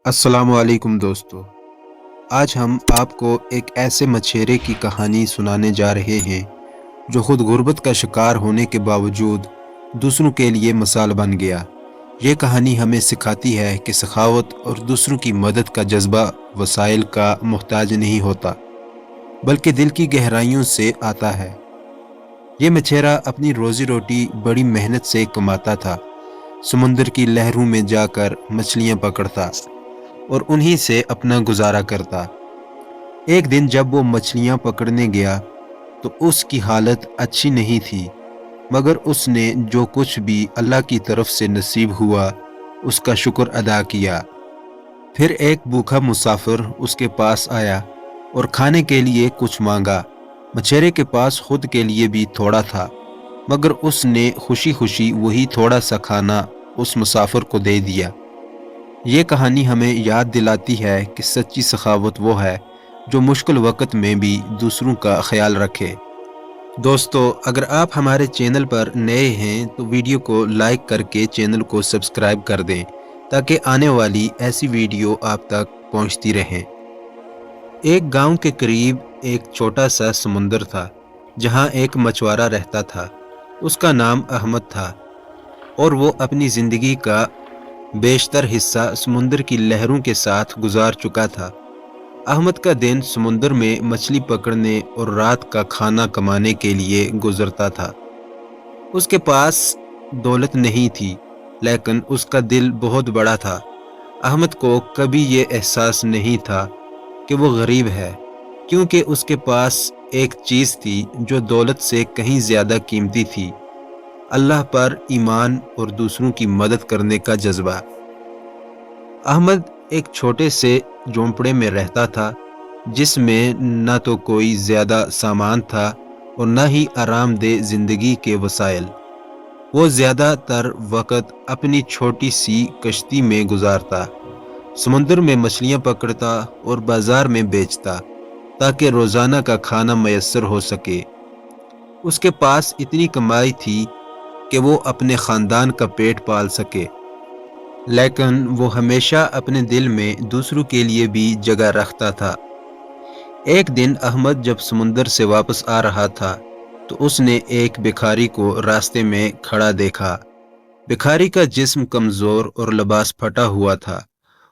السلام علیکم دوستو، آج ہم آپ کو ایک ایسے مچھیرے کی کہانی سنانے جا رہے ہیں جو خود غربت کا شکار ہونے کے باوجود دوسروں کے لیے مثال بن گیا۔ یہ کہانی ہمیں سکھاتی ہے کہ سخاوت اور دوسروں کی مدد کا جذبہ وسائل کا محتاج نہیں ہوتا، بلکہ دل کی گہرائیوں سے آتا ہے۔ یہ مچھیرا اپنی روزی روٹی بڑی محنت سے کماتا تھا، سمندر کی لہروں میں جا کر مچھلیاں پکڑتا اور انہی سے اپنا گزارا کرتا۔ ایک دن جب وہ مچھلیاں پکڑنے گیا تو اس کی حالت اچھی نہیں تھی، مگر اس نے جو کچھ بھی اللہ کی طرف سے نصیب ہوا اس کا شکر ادا کیا۔ پھر ایک بھوکا مسافر اس کے پاس آیا اور کھانے کے لیے کچھ مانگا۔ مچھیرے کے پاس خود کے لیے بھی تھوڑا تھا، مگر اس نے خوشی خوشی وہی تھوڑا سا کھانا اس مسافر کو دے دیا۔ یہ کہانی ہمیں یاد دلاتی ہے کہ سچی سخاوت وہ ہے جو مشکل وقت میں بھی دوسروں کا خیال رکھے۔ دوستو، اگر آپ ہمارے چینل پر نئے ہیں تو ویڈیو کو لائک کر کے چینل کو سبسکرائب کر دیں تاکہ آنے والی ایسی ویڈیو آپ تک پہنچتی رہیں۔ ایک گاؤں کے قریب ایک چھوٹا سا سمندر تھا جہاں ایک مچھوارا رہتا تھا۔ اس کا نام احمد تھا اور وہ اپنی زندگی کا بیشتر حصہ سمندر کی لہروں کے ساتھ گزار چکا تھا۔ احمد کا دن سمندر میں مچھلی پکڑنے اور رات کا کھانا کمانے کے لیے گزرتا تھا۔ اس کے پاس دولت نہیں تھی، لیکن اس کا دل بہت بڑا تھا۔ احمد کو کبھی یہ احساس نہیں تھا کہ وہ غریب ہے، کیونکہ اس کے پاس ایک چیز تھی جو دولت سے کہیں زیادہ قیمتی تھی: اللہ پر ایمان اور دوسروں کی مدد کرنے کا جذبہ۔ احمد ایک چھوٹے سے جھونپڑے میں رہتا تھا جس میں نہ تو کوئی زیادہ سامان تھا اور نہ ہی آرام دہ زندگی کے وسائل۔ وہ زیادہ تر وقت اپنی چھوٹی سی کشتی میں گزارتا، سمندر میں مچھلیاں پکڑتا اور بازار میں بیچتا تاکہ روزانہ کا کھانا میسر ہو سکے۔ اس کے پاس اتنی کمائی تھی کہ وہ اپنے خاندان کا پیٹ پال سکے، لیکن وہ ہمیشہ اپنے دل میں دوسروں کے لیے بھی جگہ رکھتا تھا۔ ایک دن احمد جب سمندر سے واپس آ رہا تھا تو اس نے ایک بھکاری کو راستے میں کھڑا دیکھا۔ بھکاری کا جسم کمزور اور لباس پھٹا ہوا تھا۔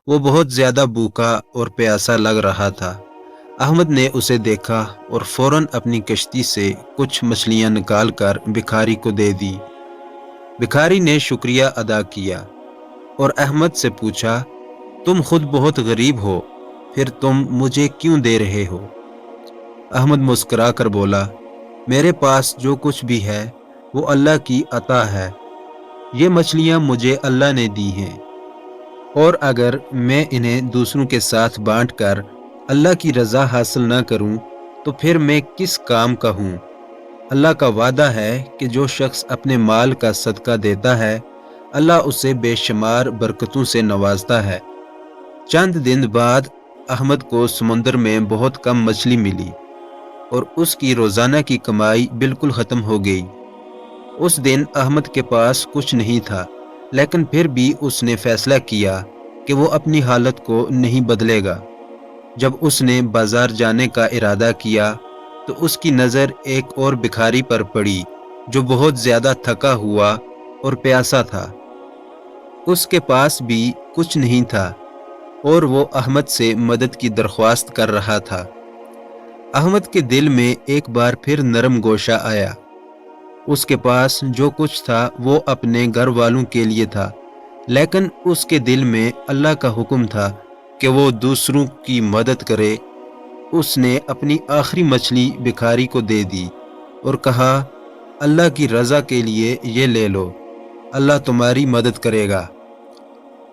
وہ بہت زیادہ بھوکا اور پیاسا لگ رہا تھا۔ احمد نے اسے دیکھا اور فوراً اپنی کشتی سے کچھ مچھلیاں نکال کر بھکاری کو دے دی۔ بھکاری نے شکریہ ادا کیا اور احمد سے پوچھا، تم خود بہت غریب ہو، پھر تم مجھے کیوں دے رہے ہو؟ احمد مسکرا کر بولا، میرے پاس جو کچھ بھی ہے وہ اللہ کی عطا ہے۔ یہ مچھلیاں مجھے اللہ نے دی ہیں، اور اگر میں انہیں دوسروں کے ساتھ بانٹ کر اللہ کی رضا حاصل نہ کروں تو پھر میں کس کام کا ہوں؟ اللہ کا وعدہ ہے کہ جو شخص اپنے مال کا صدقہ دیتا ہے اللہ اسے بے شمار برکتوں سے نوازتا ہے۔ چند دن بعد احمد کو سمندر میں بہت کم مچھلی ملی اور اس کی روزانہ کی کمائی بالکل ختم ہو گئی۔ اس دن احمد کے پاس کچھ نہیں تھا، لیکن پھر بھی اس نے فیصلہ کیا کہ وہ اپنی حالت کو نہیں بدلے گا۔ جب اس نے بازار جانے کا ارادہ کیا تو اس کی نظر ایک اور بھکاری پر پڑی جو بہت زیادہ تھکا ہوا اور پیاسا تھا۔ اس کے پاس بھی کچھ نہیں تھا اور وہ احمد سے مدد کی درخواست کر رہا تھا۔ احمد کے دل میں ایک بار پھر نرم گوشہ آیا۔ اس کے پاس جو کچھ تھا وہ اپنے گھر والوں کے لیے تھا، لیکن اس کے دل میں اللہ کا حکم تھا کہ وہ دوسروں کی مدد کرے۔ اس نے اپنی آخری مچھلی بھکاری کو دے دی اور کہا، اللہ کی رضا کے لیے یہ لے لو، اللہ تمہاری مدد کرے گا۔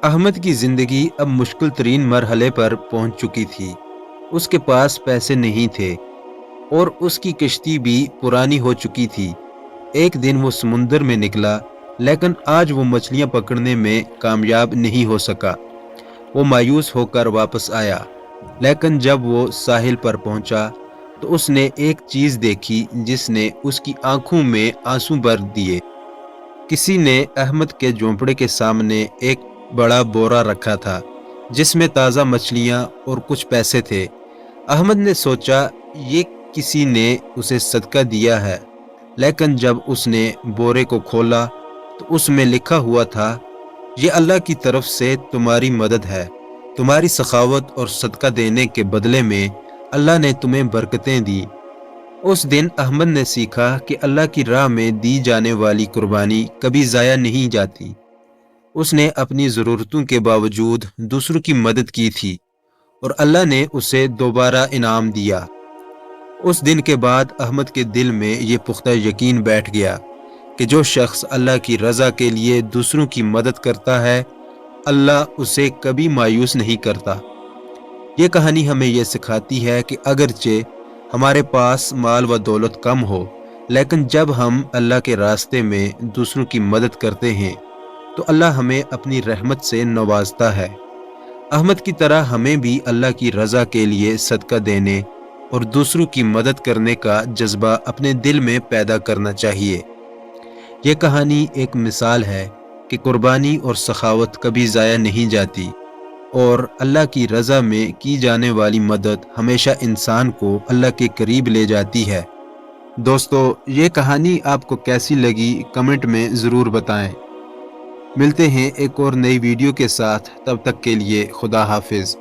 احمد کی زندگی اب مشکل ترین مرحلے پر پہنچ چکی تھی۔ اس کے پاس پیسے نہیں تھے اور اس کی کشتی بھی پرانی ہو چکی تھی۔ ایک دن وہ سمندر میں نکلا، لیکن آج وہ مچھلیاں پکڑنے میں کامیاب نہیں ہو سکا۔ وہ مایوس ہو کر واپس آیا، لیکن جب وہ ساحل پر پہنچا تو اس نے ایک چیز دیکھی جس نے اس کی آنکھوں میں آنسو بھر دیے۔ کسی نے احمد کے جھونپڑے کے سامنے ایک بڑا بورا رکھا تھا جس میں تازہ مچھلیاں اور کچھ پیسے تھے۔ احمد نے سوچا یہ کسی نے اسے صدقہ دیا ہے، لیکن جب اس نے بورے کو کھولا تو اس میں لکھا ہوا تھا، یہ اللہ کی طرف سے تمہاری مدد ہے، تمہاری سخاوت اور صدقہ دینے کے بدلے میں اللہ نے تمہیں برکتیں دی۔ اس دن احمد نے سیکھا کہ اللہ کی راہ میں دی جانے والی قربانی کبھی ضائع نہیں جاتی۔ اس نے اپنی ضرورتوں کے باوجود دوسروں کی مدد کی تھی اور اللہ نے اسے دوبارہ انعام دیا۔ اس دن کے بعد احمد کے دل میں یہ پختہ یقین بیٹھ گیا کہ جو شخص اللہ کی رضا کے لیے دوسروں کی مدد کرتا ہے، اللہ اسے کبھی مایوس نہیں کرتا۔ یہ کہانی ہمیں یہ سکھاتی ہے کہ اگرچہ ہمارے پاس مال و دولت کم ہو، لیکن جب ہم اللہ کے راستے میں دوسروں کی مدد کرتے ہیں تو اللہ ہمیں اپنی رحمت سے نوازتا ہے۔ احمد کی طرح ہمیں بھی اللہ کی رضا کے لیے صدقہ دینے اور دوسروں کی مدد کرنے کا جذبہ اپنے دل میں پیدا کرنا چاہیے۔ یہ کہانی ایک مثال ہے کہ قربانی اور سخاوت کبھی ضائع نہیں جاتی، اور اللہ کی رضا میں کی جانے والی مدد ہمیشہ انسان کو اللہ کے قریب لے جاتی ہے۔ دوستو، یہ کہانی آپ کو کیسی لگی کمنٹ میں ضرور بتائیں۔ ملتے ہیں ایک اور نئی ویڈیو کے ساتھ، تب تک کے لیے خدا حافظ۔